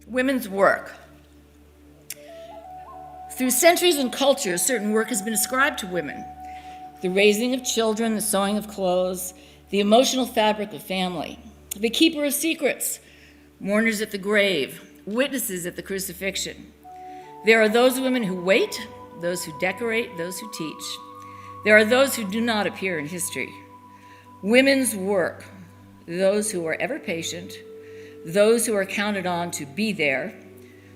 Women's work. Through centuries and cultures, certain work has been ascribed to women. The raising of children, the sewing of clothes, the emotional fabric of family, the keeper of secrets, mourners at the grave, witnesses at the crucifixion. There are those women who wait, those who decorate, those who teach. There are those who do not appear in history. Women's work, those who are ever patient, those who are counted on to be there,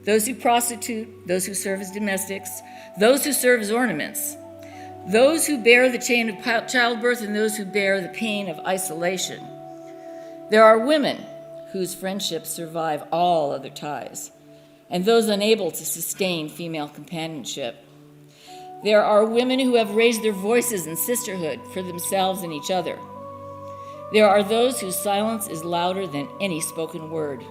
those who prostitute, those who serve as domestics, those who serve as ornaments, those who bear the chain of childbirth, and those who bear the pain of isolation. There are women whose friendships survive all other ties, and those unable to sustain female companionship. There are women who have raised their voices in sisterhood for themselves and each other. There are those whose silence is louder than any spoken word.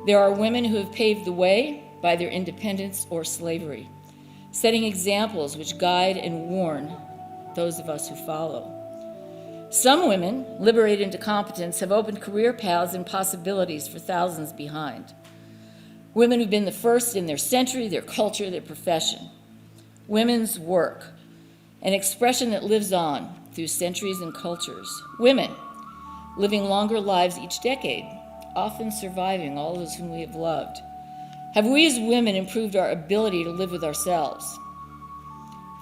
There are women who have paved the way by their independence or slavery, setting examples which guide and warn those of us who follow. Some women, liberated into competence, have opened career paths and possibilities for thousands behind. Women who've been the first in their century, their culture, their profession. Women's work, an expression that lives on through centuries and cultures. Women, living longer lives each decade, often surviving all those whom we have loved. Have we as women improved our ability to live with ourselves?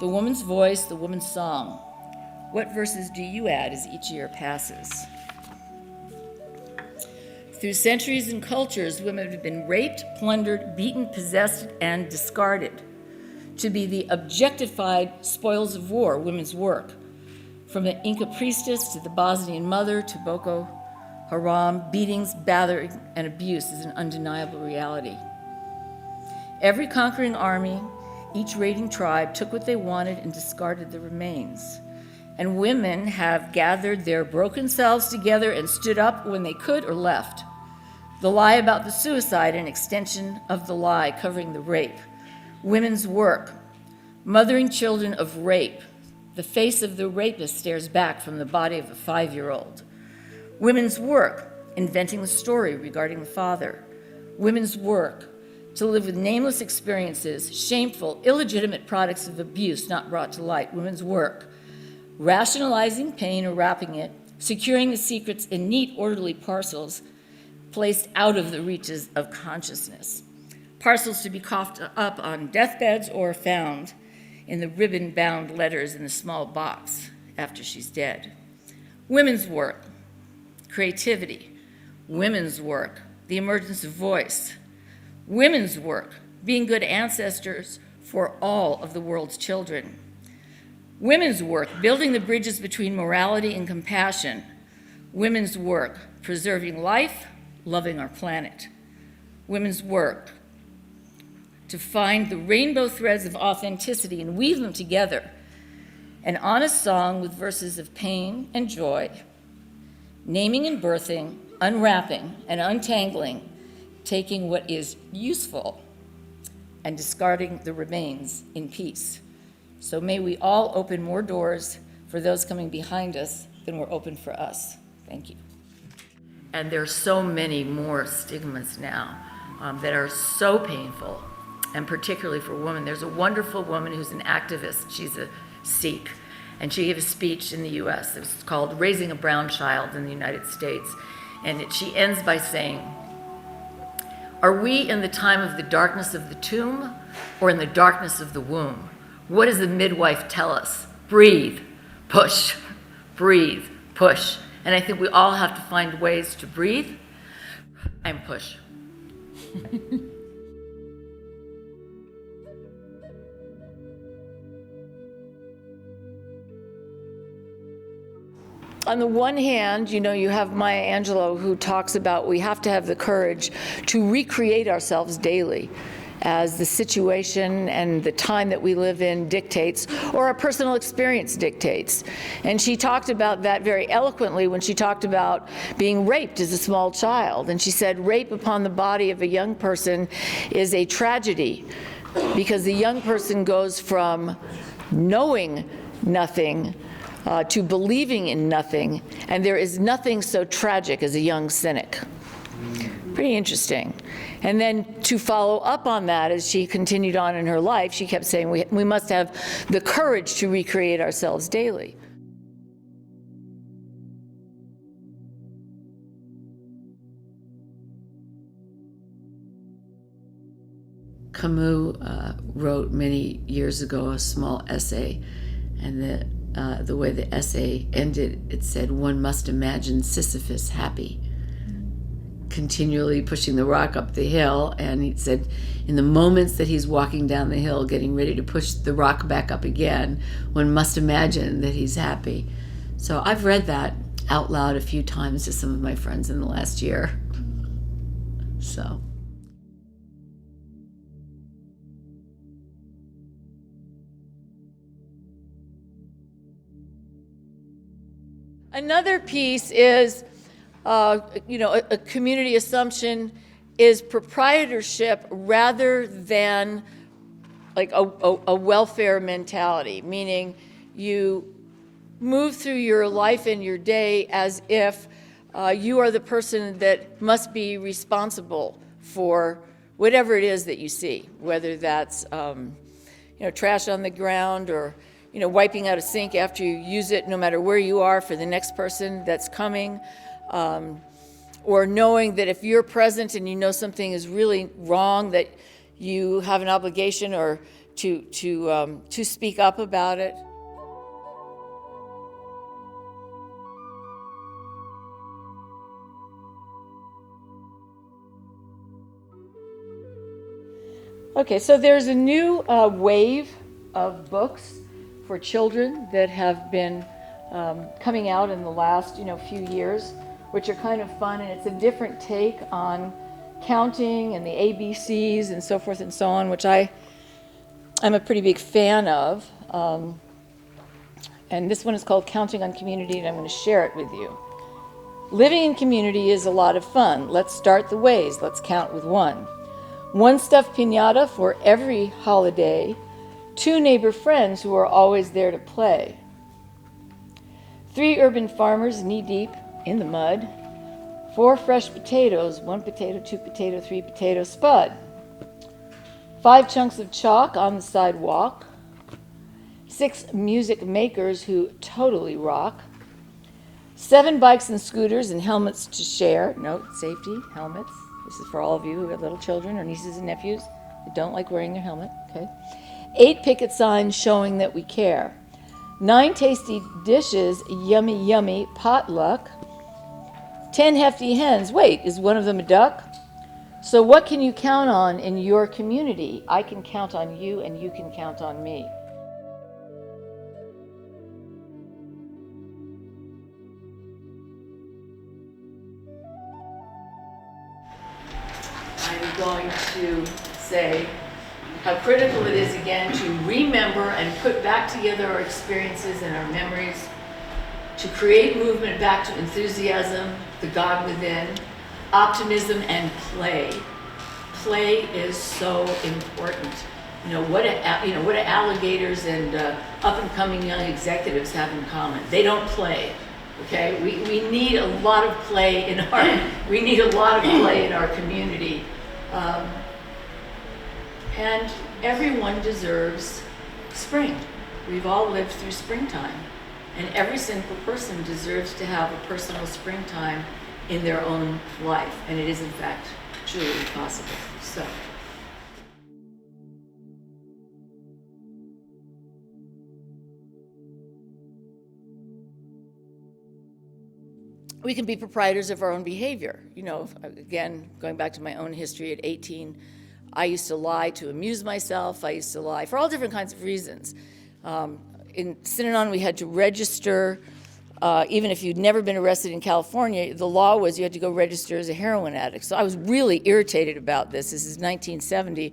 The woman's voice, the woman's song. What verses do you add as each year passes? Through centuries and cultures, women have been raped, plundered, beaten, possessed, and discarded to be the objectified spoils of war, women's work. From the Inca priestess to the Bosnian mother to Boko Haram, beatings, battering, and abuse is an undeniable reality. Every conquering army, each raiding tribe took what they wanted and discarded the remains. And women have gathered their broken selves together and stood up when they could or left. The lie about the suicide, an extension of the lie covering the rape. Women's work, mothering children of rape. The face of the rapist stares back from the body of a 5-year-old. Women's work, inventing the story regarding the father. Women's work, to live with nameless experiences, shameful, illegitimate products of abuse not brought to light. Women's work, rationalizing pain or wrapping it, securing the secrets in neat, orderly parcels placed out of the reaches of consciousness. Parcels to be coughed up on deathbeds or found in the ribbon-bound letters in the small box after she's dead. Women's work, creativity. Women's work, the emergence of voice. Women's work, being good ancestors for all of the world's children. Women's work, building the bridges between morality and compassion. Women's work, preserving life, loving our planet. Women's work, to find the rainbow threads of authenticity and weave them together. An honest song with verses of pain and joy, naming and birthing, unwrapping and untangling, taking what is useful and discarding the remains in peace. So may we all open more doors for those coming behind us than were opened for us. Thank you. And there are so many more stigmas now that are so painful, and particularly for women. There's a wonderful woman who's an activist. She's a Sikh, and she gave a speech in the US. It was called Raising a Brown Child in the United States. And she ends by saying, are we in the time of the darkness of the tomb or in the darkness of the womb? What does the midwife tell us? Breathe, push, breathe, push. And I think we all have to find ways to breathe and push. On the one hand, you know, you have Maya Angelou, who talks about we have to have the courage to recreate ourselves daily as the situation and the time that we live in dictates, or our personal experience dictates. And she talked about that very eloquently when she talked about being raped as a small child. And she said, rape upon the body of a young person is a tragedy, because the young person goes from knowing nothing to believing in nothing, and there is nothing so tragic as a young cynic. Pretty interesting. And then to follow up on that, as she continued on in her life, she kept saying, we must have the courage to recreate ourselves daily. Camus wrote many years ago a small essay, and the way the essay ended, it said, one must imagine Sisyphus happy, continually pushing the rock up the hill. And he said in the moments that he's walking down the hill getting ready to push the rock back up again, one must imagine that he's happy. So I've read that out loud a few times to some of my friends in the last year. So another piece is, a community assumption is proprietorship rather than like a welfare mentality, meaning you move through your life and your day as if you are the person that must be responsible for whatever it is that you see, whether that's trash on the ground or wiping out a sink after you use it, no matter where you are, for the next person that's coming, or knowing that if you're present and you know something is really wrong, that you have an obligation or to speak up about it. Okay, so there's a new wave of books for children that have been coming out in the last few years, which are kind of fun, and it's a different take on counting and the ABCs and so forth and so on, which I'm a pretty big fan of. And this one is called Counting on Community, and I'm going to share it with you. Living in community is a lot of fun. Let's start the ways. Let's count with one. One stuffed piñata for every holiday. 2 neighbor friends who are always there to play. 3 urban farmers knee-deep in the mud. 4 fresh potatoes, 1 potato, 2 potato, 3 potato spud. 5 chunks of chalk on the sidewalk. 6 music makers who totally rock. 7 bikes and scooters and helmets to share. Note, safety, helmets. This is for all of you who have little children or nieces and nephews that don't like wearing their helmet, okay? 8 picket signs showing that we care. 9 tasty dishes, yummy, yummy, potluck. 10 hefty hens. Wait, is one of them a duck? So what can you count on in your community? I can count on you, and you can count on me. I'm going to say how critical it is, again, to remember and put back together our experiences and our memories, to create movement back to enthusiasm, the God within, optimism, and play. Play is so important. What do alligators and up-and-coming young executives have in common? They don't play. Okay, we need a lot of play in our community. And everyone deserves spring. We've all lived through springtime. And every single person deserves to have a personal springtime in their own life. And it is, in fact, truly possible. So. We can be proprietors of our own behavior. Again, going back to my own history at 18, I used to lie to amuse myself. I used to lie for all different kinds of reasons. In Synanon, we had to register, even if you'd never been arrested in California, the law was you had to go register as a heroin addict. So I was really irritated about this. This is 1970.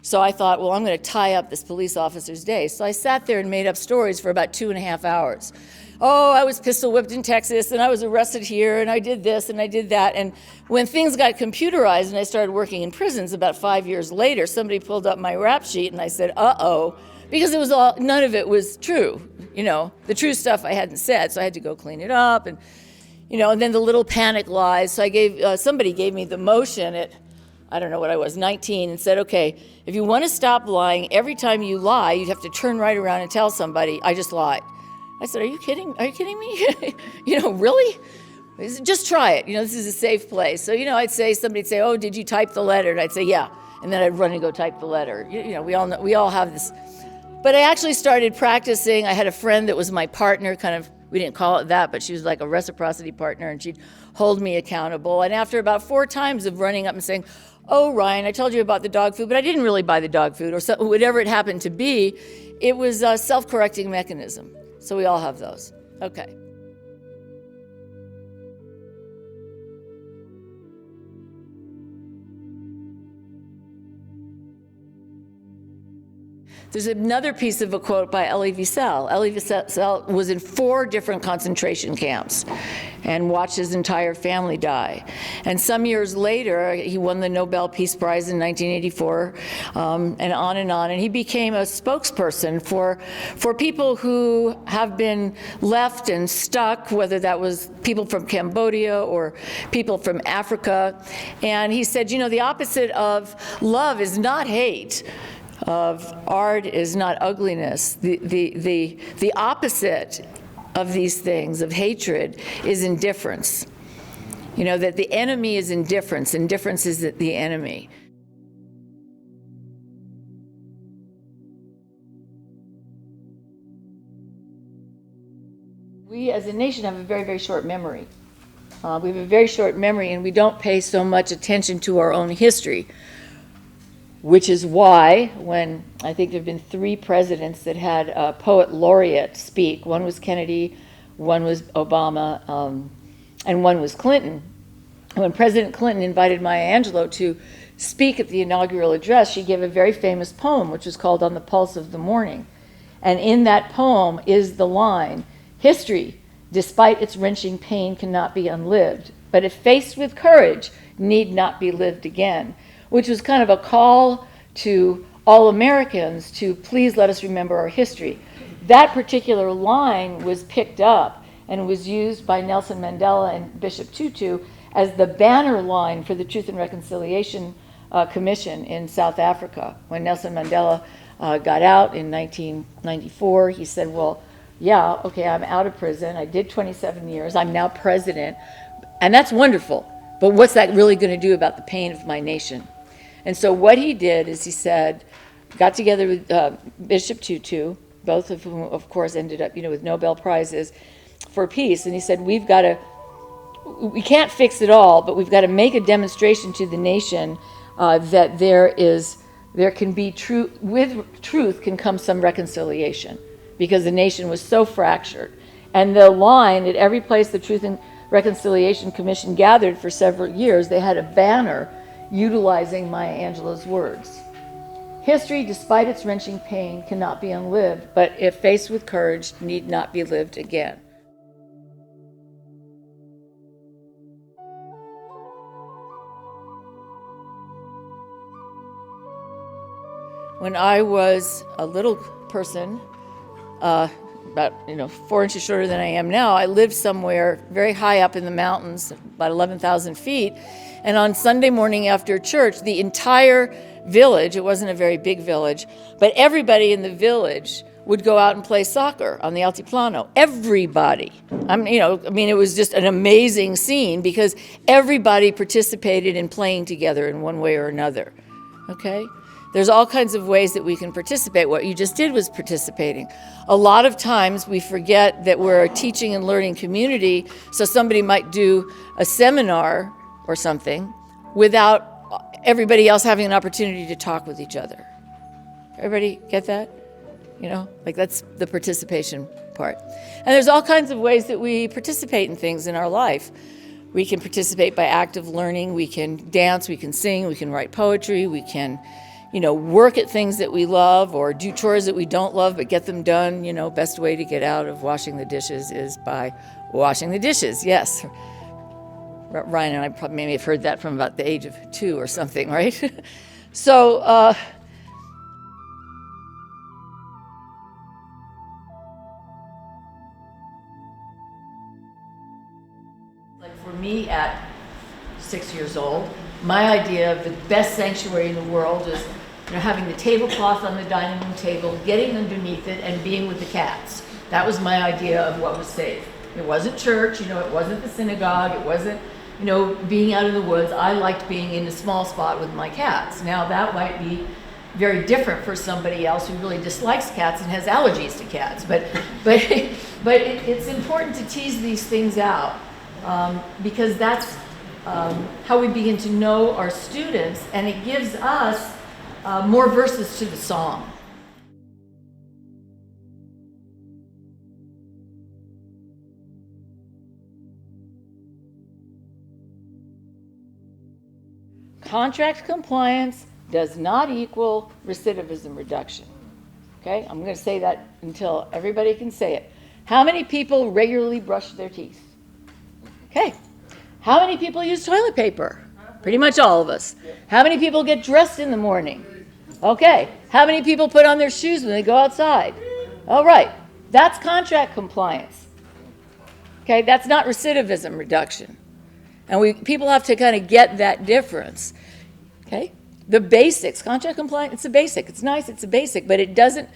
So I thought, well, I'm going to tie up this police officer's day. So I sat there and made up stories for about 2.5 hours. Oh, I was pistol whipped in Texas, and I was arrested here, and I did this, and I did that. And when things got computerized and I started working in prisons about 5 years later, somebody pulled up my rap sheet, and I said, uh-oh, because none of it was true. The true stuff I hadn't said, so I had to go clean it up. And, And then the little panic lies. So somebody gave me the motion at, I don't know what I was, 19, and said, okay, if you want to stop lying, every time you lie, you'd have to turn right around and tell somebody, I just lied. I said, are you kidding me? Really? Just try it. This is a safe place. So, somebody'd say, oh, did you type the letter? And I'd say, yeah. And then I'd run and go type the letter. We all have this. But I actually started practicing. I had a friend that was my partner, we didn't call it that, but she was like a reciprocity partner, and she'd hold me accountable. And after about 4 times of running up and saying, oh, Ryan, I told you about the dog food, but I didn't really buy the dog food, or whatever it happened to be, it was a self-correcting mechanism. So we all have those. Okay. There's another piece of a quote by Elie Wiesel. Elie Wiesel was in 4 different concentration camps and watched his entire family die. And some years later, he won the Nobel Peace Prize in 1984, and on. And he became a spokesperson for people who have been left and stuck, whether that was people from Cambodia or people from Africa. And he said, the opposite of love is not hate. Of art is not ugliness. The opposite of these things, of hatred, is indifference. That the enemy is indifference. Indifference is the enemy. We as a nation have a very, very short memory. We have a very short memory, and we don't pay so much attention to our own history. Which is why, when I think there have been 3 presidents that had a poet laureate speak, one was Kennedy, one was Obama, and one was Clinton. When President Clinton invited Maya Angelou to speak at the inaugural address, she gave a very famous poem, which was called On the Pulse of the Morning. And in that poem is the line, history, despite its wrenching pain, cannot be unlived, but if faced with courage, need not be lived again. Which was kind of a call to all Americans to please let us remember our history. That particular line was picked up and was used by Nelson Mandela and Bishop Tutu as the banner line for the Truth and Reconciliation Commission in South Africa. When Nelson Mandela got out in 1994, he said, well, yeah, okay, I'm out of prison. I did 27 years. I'm now president. And that's wonderful. But what's that really going to do about the pain of my nation? And so what he did is he said, got together with Bishop Tutu, both of whom, of course, ended up, with Nobel Prizes for peace. And he said, we can't fix it all, but we've got to make a demonstration to the nation that there can be truth, with truth can come some reconciliation, because the nation was so fractured. And the line at every place the Truth and Reconciliation Commission gathered for several years, they had a banner utilizing Maya Angelou's words. History, despite its wrenching pain, cannot be unlived, but if faced with courage, need not be lived again. When I was a little person, about 4 inches shorter than I am now, I lived somewhere very high up in the mountains, about 11,000 feet. And on Sunday morning after church, the entire village, it wasn't a very big village, but everybody in the village would go out and play soccer on the Altiplano. Everybody. It was just an amazing scene because everybody participated in playing together in one way or another. Okay? There's all kinds of ways that we can participate. What you just did was participating. A lot of times we forget that we're a teaching and learning community, so somebody might do a seminar or something without everybody else having an opportunity to talk with each other. Everybody get that? That's the participation part. And there's all kinds of ways that we participate in things in our life. We can participate by active learning, we can dance, we can sing, we can write poetry, we can work at things that we love or do chores that we don't love but get them done. Best way to get out of washing the dishes is by washing the dishes, yes. Ryan and I probably maybe have heard that from about the age of 2 or something, right? So, 6 years old. My idea of the best sanctuary in the world is, having the tablecloth on the dining room table, getting underneath it, and being with the cats. That was my idea of what was safe. It wasn't church, it wasn't the synagogue, it wasn't, being out in the woods. I liked being in a small spot with my cats. Now that might be very different for somebody else who really dislikes cats and has allergies to cats. But it's important to tease these things out because that's how we begin to know our students, and it gives us more verses to the song. Contract compliance does not equal recidivism reduction. Okay, I'm going to say that until everybody can say it. How many people regularly brush their teeth? Okay. How many people use toilet paper? Pretty much all of us. How many people get dressed in the morning? Okay. How many people put on their shoes when they go outside? All right. That's contract compliance. Okay, that's not recidivism reduction. And people have to kind of get that difference. Okay? The basics, contract compliance, it's a basic. It's nice, it's a basic, but it doesn't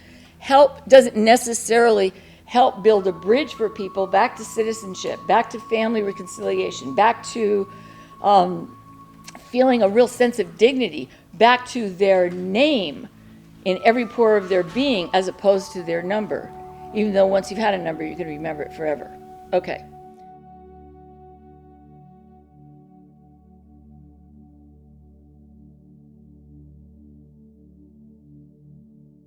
necessarily help build a bridge for people back to citizenship, back to family reconciliation, back to feeling a real sense of dignity, back to their name in every pore of their being as opposed to their number. Even though once you've had a number, you can remember it forever. Okay.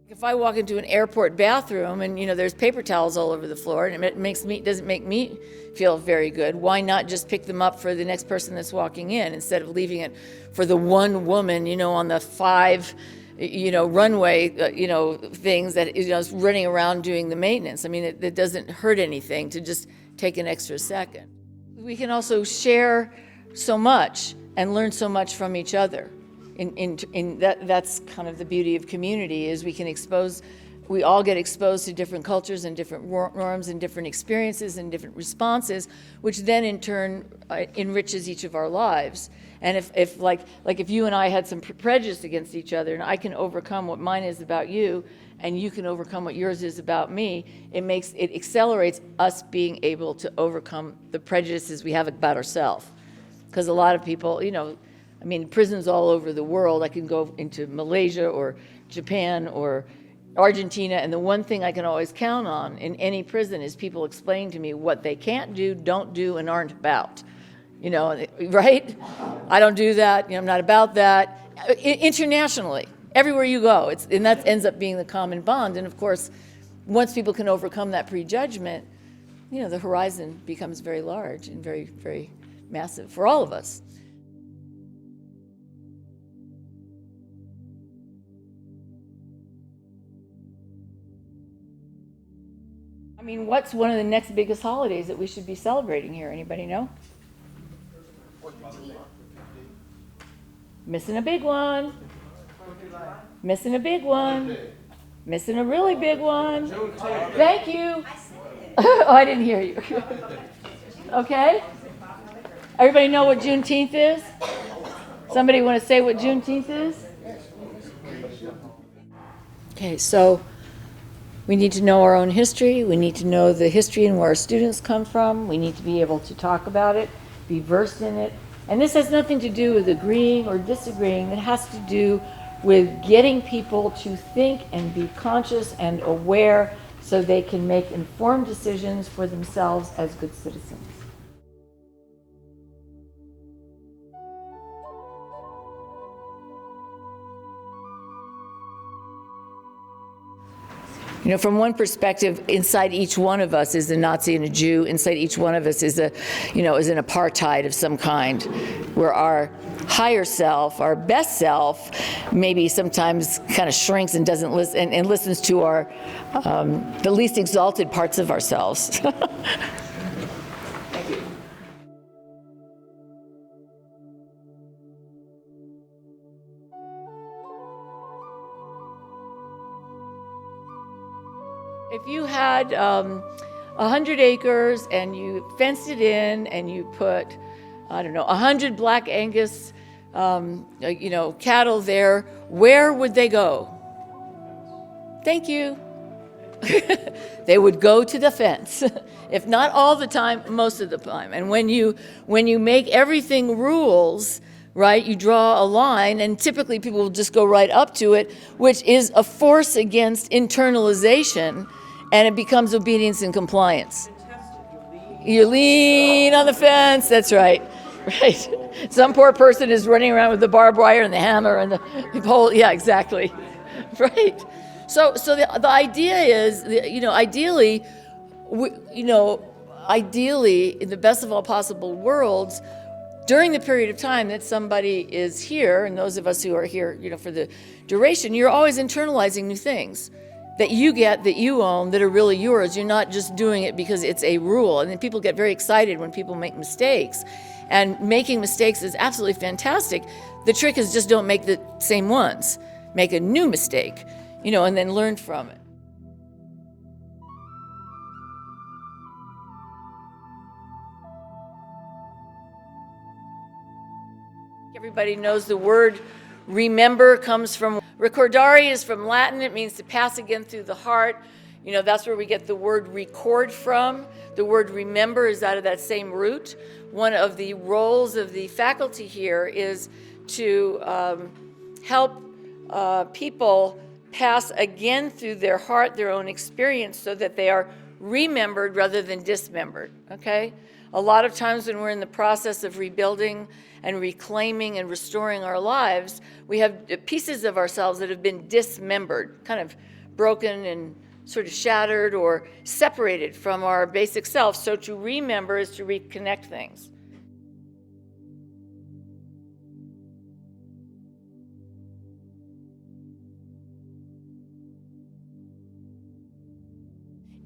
If I walk into an airport bathroom and there's paper towels all over the floor and it doesn't make me feel very good, why not just pick them up for the next person that's walking in instead of leaving it for the one woman, on the 5, runway, things that is running around doing the maintenance. I mean, it doesn't hurt anything to just take an extra second. We can also share so much and learn so much from each other. That's kind of the beauty of community, is we all get exposed to different cultures and different norms and different experiences and different responses, which then in turn enriches each of our lives. And if you and I had some prejudice against each other, and I can overcome what mine is about you, and you can overcome what yours is about me, it accelerates us being able to overcome the prejudices we have about ourselves. Because a lot of people, prisons all over the world. I can go into Malaysia or Japan or Argentina, and the one thing I can always count on in any prison is people explaining to me what they can't do, don't do, and aren't about. Right? I don't do that. I'm not about that. Internationally, everywhere you go, and that ends up being the common bond. And of course, once people can overcome that prejudgment, the horizon becomes very large and very, very massive for all of us. What's one of the next biggest holidays that we should be celebrating here? Anybody know? Missing a big one. Missing a big one. Missing a really big one. Thank you. Oh, I didn't hear you. Okay. Everybody know what Juneteenth is? Somebody want to say what Juneteenth is? Okay, so we need to know our own history. We need to know the history and where our students come from. We need to be able to talk about it, be versed in it. And this has nothing to do with agreeing or disagreeing. It has to do with getting people to think and be conscious and aware so they can make informed decisions for themselves as good citizens. From one perspective, inside each one of us is a Nazi and a Jew. Inside each one of us is an apartheid of some kind, where our higher self, our best self, maybe sometimes kind of shrinks and doesn't listen and listens to our the least exalted parts of ourselves. Thank you. If you had 100 acres and you fenced it in and you put I don't know, 100 Black Angus, cattle there, where would they go? Thank you. They would go to the fence, if not all the time, most of the time. And when you make everything rules, right, you draw a line, and typically people will just go right up to it, which is a force against internalization, and it becomes obedience and compliance. You lean on the fence, that's right. Right. Some poor person is running around with the barbed wire and the hammer and the pole. Yeah, exactly. Right. So the idea is, ideally, in the best of all possible worlds, during the period of time that somebody is here, and those of us who are here, for the duration, you're always internalizing new things that you get, that you own, that are really yours. You're not just doing it because it's a rule. And then people get very excited when people make mistakes. And making mistakes is absolutely fantastic. The trick is just don't make the same ones. Make a new mistake, and then learn from it. Everybody knows the word remember comes from, ricordare is from Latin. It means to pass again through the heart. That's where we get the word record from. The word remember is out of that same root. One of the roles of the faculty here is to help people pass again through their heart their own experience so that they are remembered rather than dismembered, okay? A lot of times when we're in the process of rebuilding and reclaiming and restoring our lives, we have pieces of ourselves that have been dismembered, kind of broken and sort of shattered or separated from our basic self. So to remember is to reconnect things.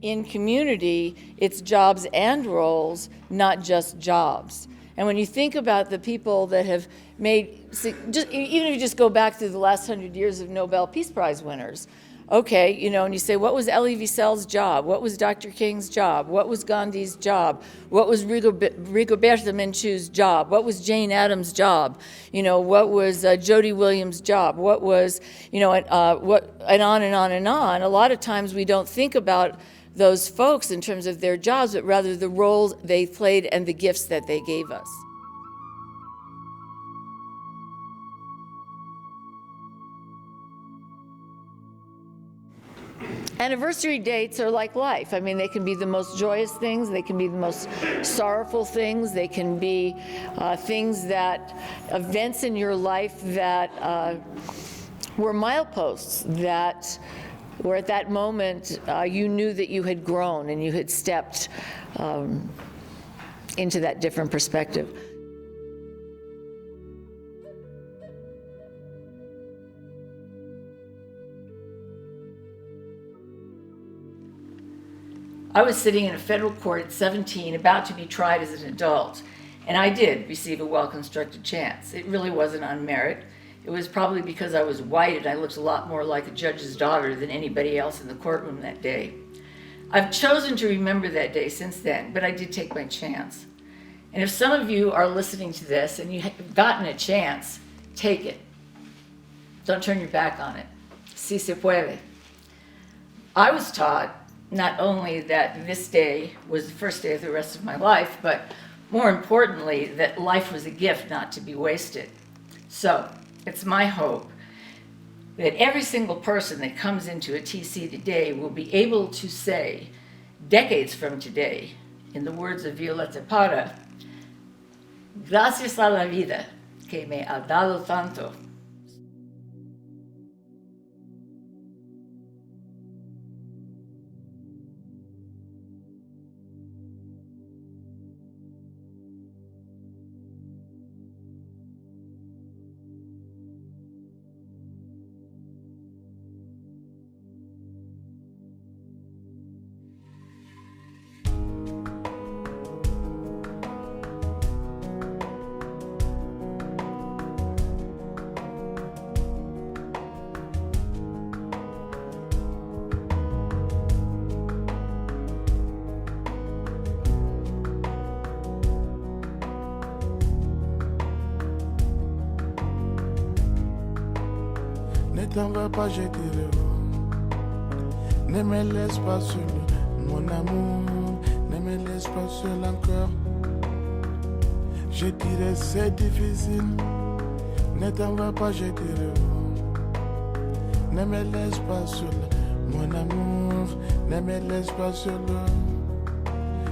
In community, it's jobs and roles, not just jobs. And when you think about the people that have made, even if you just go back through the last 100 years of Nobel Peace Prize winners, okay, and you say, what was Elie Wiesel's job? What was Dr. King's job? What was Gandhi's job? What was Rigoberta Menchu's job? What was Jane Addams' job? What was Jody Williams' job? What was, and on and on and on. A lot of times we don't think about those folks in terms of their jobs, but rather the roles they played and the gifts that they gave us. Anniversary dates are like life. I mean, they can be the most joyous things, they can be the most sorrowful things, they can be events in your life that were mileposts, that where at that moment you knew that you had grown and you had stepped into that different perspective. I was sitting in a federal court at 17, about to be tried as an adult, and I did receive a well-constructed chance. It really wasn't on merit. It was probably because I was white and I looked a lot more like a judge's daughter than anybody else in the courtroom that day. I've chosen to remember that day since then, but I did take my chance. And if some of you are listening to this and you've gotten a chance, take it. Don't turn your back on it. Si se puede. I was taught not only that this day was the first day of the rest of my life, but more importantly, that life was a gift not to be wasted. So, it's my hope that every single person that comes into a TC today will be able to say, decades from today, in the words of Violeta Parra, gracias a la vida que me ha dado tanto. t'en va pas, je dirais. Ne me laisse pas seul, mon amour. Ne me laisse pas seul encore. Je dirais c'est difficile. Ne t'en va pas, je dirais. Ne me laisse pas seul, mon amour. Ne me laisse pas seul.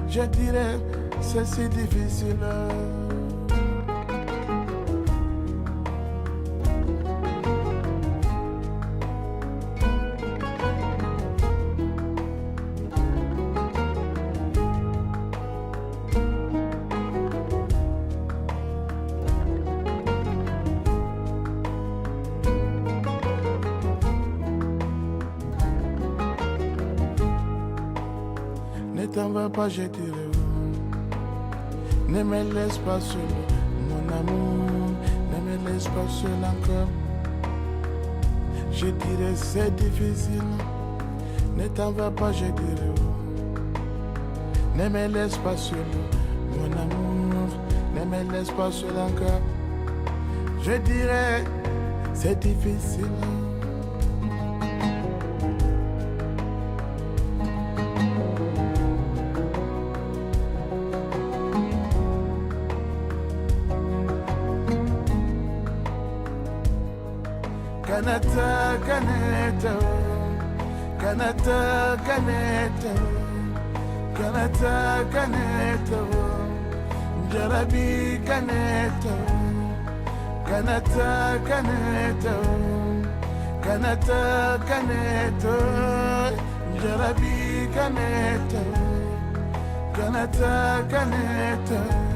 Je dirais c'est si difficile. Ne t'en va pas, je dirais. Ne me laisse pas seul, mon amour. Ne me laisse pas seul encore. Je dirais c'est difficile. Ne t'en va pas, je dirais. Ne me laisse pas seul, mon amour. Ne me laisse pas seul encore. Je dirais c'est difficile. Kanata, kaneta, kanata, kaneta, kanata, kaneta, jarabi kaneta, kanata, kaneta, kanata, kaneta, jarabi kaneta, kanata, kaneta.